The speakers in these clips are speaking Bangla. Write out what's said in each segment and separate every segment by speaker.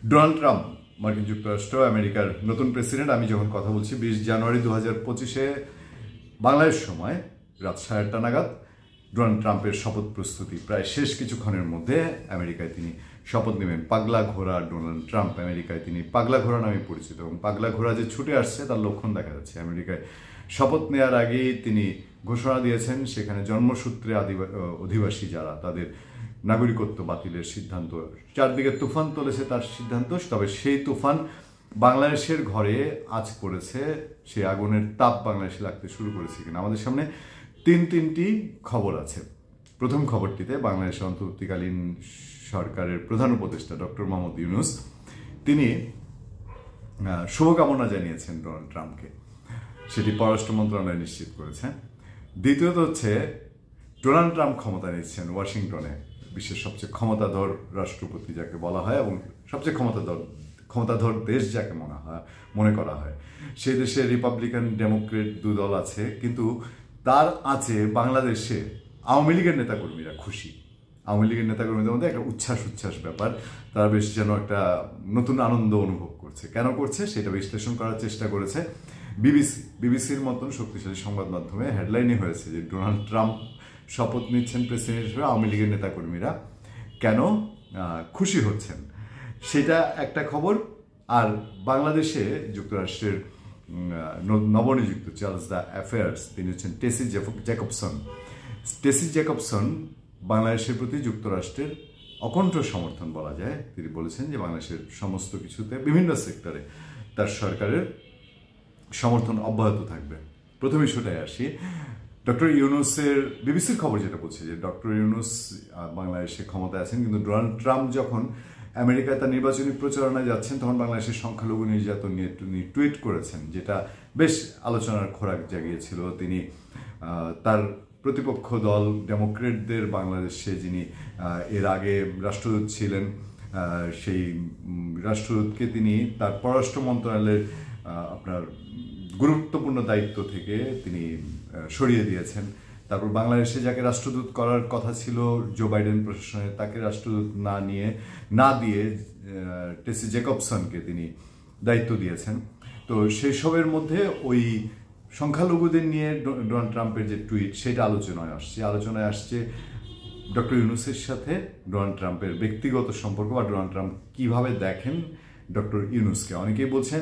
Speaker 1: ডোনাল্ড ট্রাম্প মার্কিন যুক্তরাষ্ট্র আমেরিকার নতুন প্রেসিডেন্ট। আমি যখন কথা বলছি 20 জানুয়ারি 2025 বাংলাদেশ সময় রাত 8:30 নাগাদ ডোনাল্ড ট্রাম্পের শপথ প্রস্তুতি প্রায় শেষ কিছুক্ষণের মধ্যে আমেরিকায় তিনি শপথ নেবেন। পাগলা ঘোড়া ডোনাল্ড ট্রাম্প আমেরিকায় তিনি পাগলা ঘোড়া নামে পরিচিত এবং পাগলা ঘোড়া যে ছুটে আসছে তার লক্ষণ দেখা যাচ্ছে। আমেরিকায় শপথ নেওয়ার আগেই তিনি ঘোষণা দিয়েছেন সেখানে জন্মসূত্রে অধিবাসী যারা তাদের নাগরিকত্ব বাতিলের সিদ্ধান্ত, চারদিকে তুফান তুলেছে তার সিদ্ধান্ত। তবে সেই তুফান বাংলাদেশের ঘরে আজ পড়েছে, সেই আগুনের তাপ বাংলাদেশে লাগতে শুরু করেছে কিনা। আমাদের সামনে তিনটি খবর আছে। প্রথম খবরটিতে বাংলাদেশের অন্তর্বর্তীকালীন সরকারের প্রধান উপদেষ্টা ডক্টর মোহাম্মদ ইউনূস তিনি শুভকামনা জানিয়েছেন ডোনাল্ড ট্রাম্পকে, সেটি পররাষ্ট্র মন্ত্রণালয় নিশ্চিত করেছে। দ্বিতীয়ত হচ্ছে ডোনাল্ড ট্রাম্প ক্ষমতা নিচ্ছেন ওয়াশিংটনে, বিশ্বের সবচেয়ে ক্ষমতাধর রাষ্ট্রপতি যাকে বলা হয় এবং সবচেয়ে ক্ষমতাধর দেশ যাকে মনে করা হয়। সেই দেশে রিপাবলিকান ডেমোক্রেট দু দল আছে, কিন্তু তার আছে বাংলাদেশে আওয়ামী লীগের নেতাকর্মীরা খুশি। আওয়ামী লীগের নেতাকর্মীদের মধ্যে একটা উচ্ছ্বাস ব্যাপার, তারা বেশ যেন একটা নতুন আনন্দ অনুভব করছে। কেন করছে সেটা বিশ্লেষণ করার চেষ্টা করেছে বিবিসির মতন শক্তিশালী সংবাদ মাধ্যমে। হেডলাইনই হয়েছে যে ডোনাল্ড ট্রাম্প শপথ নিচ্ছেন প্রেসিডেন্ট হিসেবে, আওয়ামী লীগের নেতাকর্মীরা কেন খুশি হচ্ছেন সেটা একটা খবর। আর বাংলাদেশে যুক্তরাষ্ট্রের নবনিযুক্ত চার্লস দ্য অ্যাফেয়ার্স তিনি হচ্ছেন টেসি জ্যাকবসন বাংলাদেশের প্রতি যুক্তরাষ্ট্রের অকণ্ঠ সমর্থন বলা যায়। তিনি বলেছেন যে বাংলাদেশের সমস্ত কিছুতে বিভিন্ন সেক্টরে তার সরকারের সমর্থন অব্যাহত থাকবে। প্রথম ইস্যুটায় আসি। ডক্টর ইউনূসের বিবিসির খবর যেটা বলছে যে ডক্টর ইউনূস বাংলাদেশে ক্ষমতায় আছেন, কিন্তু ডোনাল্ড ট্রাম্প যখন আমেরিকায় তার নির্বাচনী প্রচারণায় যাচ্ছেন তখন বাংলাদেশের সংখ্যালঘু নির্যাতন নিয়ে তিনি টুইট করেছেন, যেটা বেশ আলোচনার খোরাক জাগিয়েছিল। তিনি তার প্রতিপক্ষ দল ডেমোক্রেটদের বাংলাদেশে যিনি এর আগে রাষ্ট্রদূত ছিলেন, সেই রাষ্ট্রদূতকে তিনি তার পররাষ্ট্র মন্ত্রণালয়ের আপনার গুরুত্বপূর্ণ দায়িত্ব থেকে তিনি সরিয়ে দিয়েছেন। তারপর বাংলাদেশে যাকে রাষ্ট্রদূত করার কথা ছিল জো বাইডেন প্রশাসনে, তাকে রাষ্ট্রদূত না দিয়ে টেসি জ্যাকবসনকে তিনি দায়িত্ব দিয়েছেন। তো সেই সবের মধ্যে ওই সংখ্যালঘুদের নিয়ে ডোনাল্ড ট্রাম্পের যে টুইট সেটা আলোচনায় আসছে ডক্টর ইউনূসের সাথে ডোনাল্ড ট্রাম্পের ব্যক্তিগত সম্পর্ক বা ডোনাল্ড ট্রাম্প কিভাবে দেখেন ডক্টর ইউনূসকে। অনেকেই বলছেন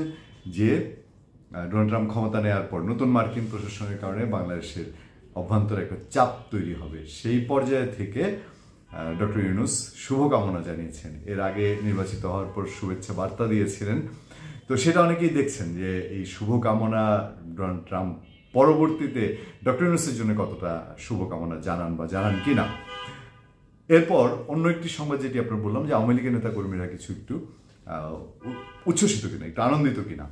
Speaker 1: যে ডোনাল্ড ট্রাম্প ক্ষমতা নেওয়ার পর নতুন মার্কিন প্রশাসনের কারণে বাংলাদেশের অভ্যন্তরে একটা চাপ তৈরি হবে। সেই পর্যায়ে থেকে ডক্টর ইউনূস শুভকামনা জানিয়েছেন। এর আগে নির্বাচিত হওয়ার পর শুভেচ্ছা বার্তা দিয়েছিলেন। তো সেটা অনেকেই দেখছেন যে এই শুভকামনা ডোনাল্ড ট্রাম্প পরবর্তীতে ডক্টর ইউনূসের জন্য কতটা শুভকামনা জানান কিনা। এরপর অন্য একটি সংবাদ যেটি আপনার বললাম যে আওয়ামী লীগের নেতাকর্মীরা কিছু একটু উচ্ছ্বসিত কিনা, একটু আনন্দিত কিনা।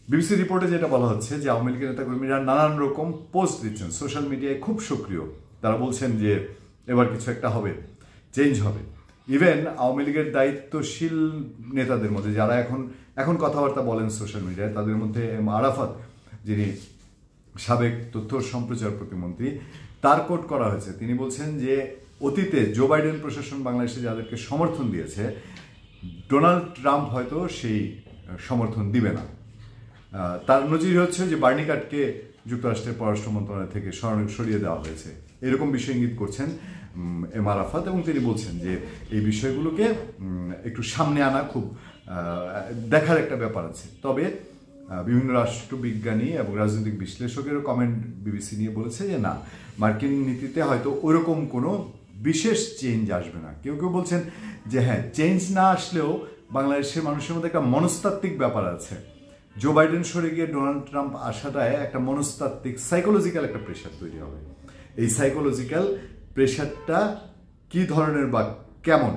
Speaker 1: বিবিসি রিপোর্টে যেটা বলা হচ্ছে যে আওয়ামী লীগের নেতাকর্মীরা নানান রকম পোস্ট দিচ্ছেন, সোশ্যাল মিডিয়ায় খুব সক্রিয়। তারা বলছেন যে এবার কিছু একটা হবে, চেঞ্জ হবে। ইভেন আওয়ামী লীগের দায়িত্বশীল নেতাদের মধ্যে যারা এখন কথাবার্তা বলেন সোশ্যাল মিডিয়ায়, তাদের মধ্যে আরাফাত যিনি সাবেক তথ্য সম্প্রচার প্রতিমন্ত্রী, তার কোট করা হয়েছে। তিনি বলছেন যে অতীতে জো বাইডেন প্রশাসন বাংলাদেশে যাদেরকে সমর্থন দিয়েছে, ডোনাল্ড ট্রাম্প হয়তো সেই সমর্থন দিবে না। তার নজির হচ্ছে যে বার্নিকাটকে যুক্তরাষ্ট্রের পররাষ্ট্র মন্ত্রণালয় থেকে সরিয়ে দেওয়া হয়েছে, এরকম বিষয় ইঙ্গিত করছেন আরাফাত। এবং তিনি বলছেন যে এই বিষয়গুলোকে একটু সামনে আনা খুব দেখার একটা ব্যাপার আছে। তবে বিভিন্ন রাষ্ট্রবিজ্ঞানী এবং রাজনৈতিক বিশ্লেষকেরও কমেন্ট বিবিসি নিয়ে বলেছে যে না, মার্কিন নীতিতে হয়তো ওরকম কোনো বিশেষ চেঞ্জ আসবে না। কেউ বলছেন যে হ্যাঁ, চেঞ্জ না আসলেও বাংলাদেশের মানুষের মধ্যে একটা মনস্তাত্ত্বিক ব্যাপার আছে। জো বাইডেন সরে গিয়ে ডোনাল্ড ট্রাম্প আসাটায় একটা মনস্তাত্ত্বিক সাইকোলজিক্যাল একটা প্রেশার তৈরি হবে। এই সাইকোলজিক্যাল প্রেশারটা কি ধরনের বা কেমন,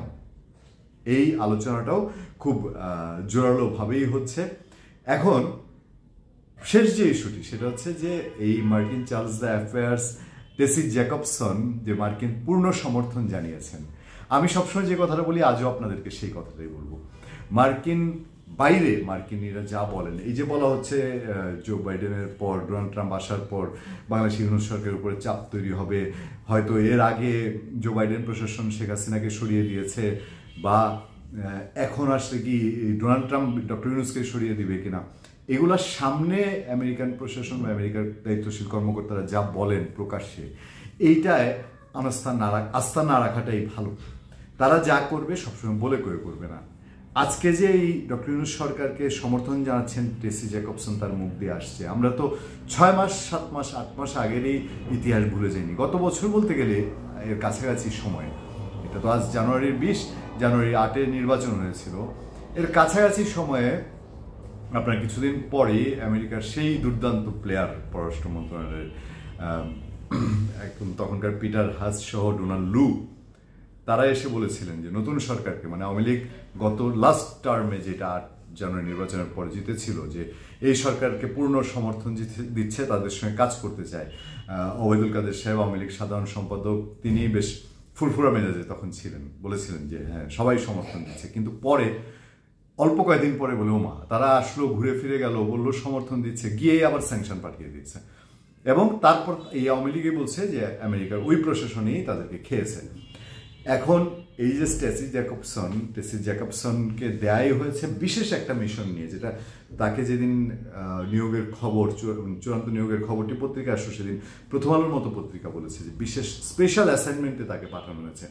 Speaker 1: এই আলোচনাটাও খুব জোরালোভাবেই হচ্ছে। এখন শেষ যে ইস্যুটি সেটা হচ্ছে যে এই মার্কিন Charles the affairs Tessy Jacobson যে মার্কিন পূর্ণ সমর্থন জানিয়েছেন। আমি সবসময় যে কথাটা বলি আজও আপনাদেরকে সেই কথাটাই বলবো। বাইরে মার্কিনীরা যা বলেন, এই যে বলা হচ্ছে জো বাইডেনের পর ডোনাল্ড ট্রাম্প আসার পর বাংলাদেশ ইউনূস সরকারের উপরে চাপ তৈরি হবে, হয়তো এর আগে জো বাইডেন প্রশাসন শেখ হাসিনাকে সরিয়ে দিয়েছে বা এখন আসলে কি ডোনাল্ড ট্রাম্প ডক্টর ইউনূসকে সরিয়ে দিবে কিনা, এগুলার সামনে আমেরিকান প্রশাসন বা আমেরিকার দায়িত্বশীল কর্মকর্তারা যা বলেন প্রকাশ্যে, এইটায় আস্থা না রাখাটাই ভালো। তারা যা করবে সবসময় বলে করবে না। আজকে যে এই ডক্টর ইউনূস সরকারকে সমর্থন জানাচ্ছেন টেসি জ্যাকবসন, তার মুখ দিয়ে আসছে, আমরা তো 6 মাস 7 মাস 8 মাস আগেরই ইতিহাস ভুলে যাইনি। গত বছর বলতে গেলে এর কাছাকাছি সময়, এটা তো আজ জানুয়ারির 20, জানুয়ারি 8-এ নির্বাচন হয়েছিল, এর কাছাকাছি সময়ে আপনার কিছুদিন পরেই আমেরিকার সেই দুর্দান্ত প্লেয়ার পররাষ্ট্র মন্ত্রণালয়ের একদম তখনকার পিটার হাস সহ ডোনাল্ড লু, তারা এসে বলেছিলেন যে নতুন সরকারকে, মানে আওয়ামী লীগ গত লাস্ট টার্মে যেটা 8 জানুয়ারি নির্বাচনের পর জিতেছিল, যে এই সরকারকে পূর্ণ সমর্থন দিচ্ছে, তাদের সঙ্গে কাজ করতে চায়। ওবায়দুল কাদের সাহেব, আওয়ামী লীগ সাধারণ সম্পাদক, তিনি বেশ ফুরফুরা মেজাজে তখন ছিলেন, বলেছিলেন যে হ্যাঁ সবাই সমর্থন দিচ্ছে। কিন্তু পরে অল্প কয়েকদিন পরে বলে ওমা, তারা আসলো, ঘুরে ফিরে গেল, বললো সমর্থন দিচ্ছে, গিয়েই আবার স্যাংশন পাঠিয়ে দিচ্ছে। এবং তারপর এই আওয়ামী লীগে বলছে যে আমেরিকার ওই প্রশাসনই তাদেরকে খেয়েছে। এখন এই যে টেসি জ্যাকবসনকে দেয়াই হয়েছে বিশেষ একটা মিশন নিয়ে, যেটা তাকে যেদিন নিয়োগের খবর, চূড়ান্ত নিয়োগের খবরটি পত্রিকা আসলো, সেদিন প্রথম আলোর মতো পত্রিকা বলেছে যে বিশেষ স্পেশাল অ্যাসাইনমেন্টে তাকে পাঠানো হয়েছে।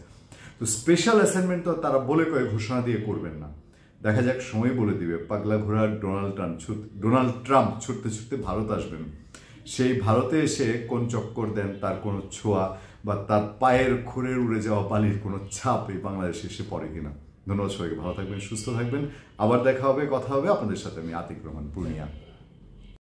Speaker 1: তো স্পেশাল অ্যাসাইনমেন্ট তো তারা বলে কয়ে ঘোষণা দিয়ে করবেন না, দেখা যাক সময় বলে দিবে। পাগলা ঘোড়া ডোনাল্ড ট্রাম্প ছুটতে ছুটতে ভারত আসবেন, সেই ভারতে এসে কোন চক্কর দেন, তার কোনো ছোঁয়া বা তার পায়ের খুঁড়ে উড়ে যাওয়া বালির কোনো ছাপ এই বাংলাদেশে এসে পড়ে কিনা। ধন্যবাদ সবাইকে, ভালো থাকবেন, সুস্থ থাকবেন, আবার দেখা হবে, কথা হবে আপনাদের সাথে। আমি আতিক রহমান, পূর্ণিয়া।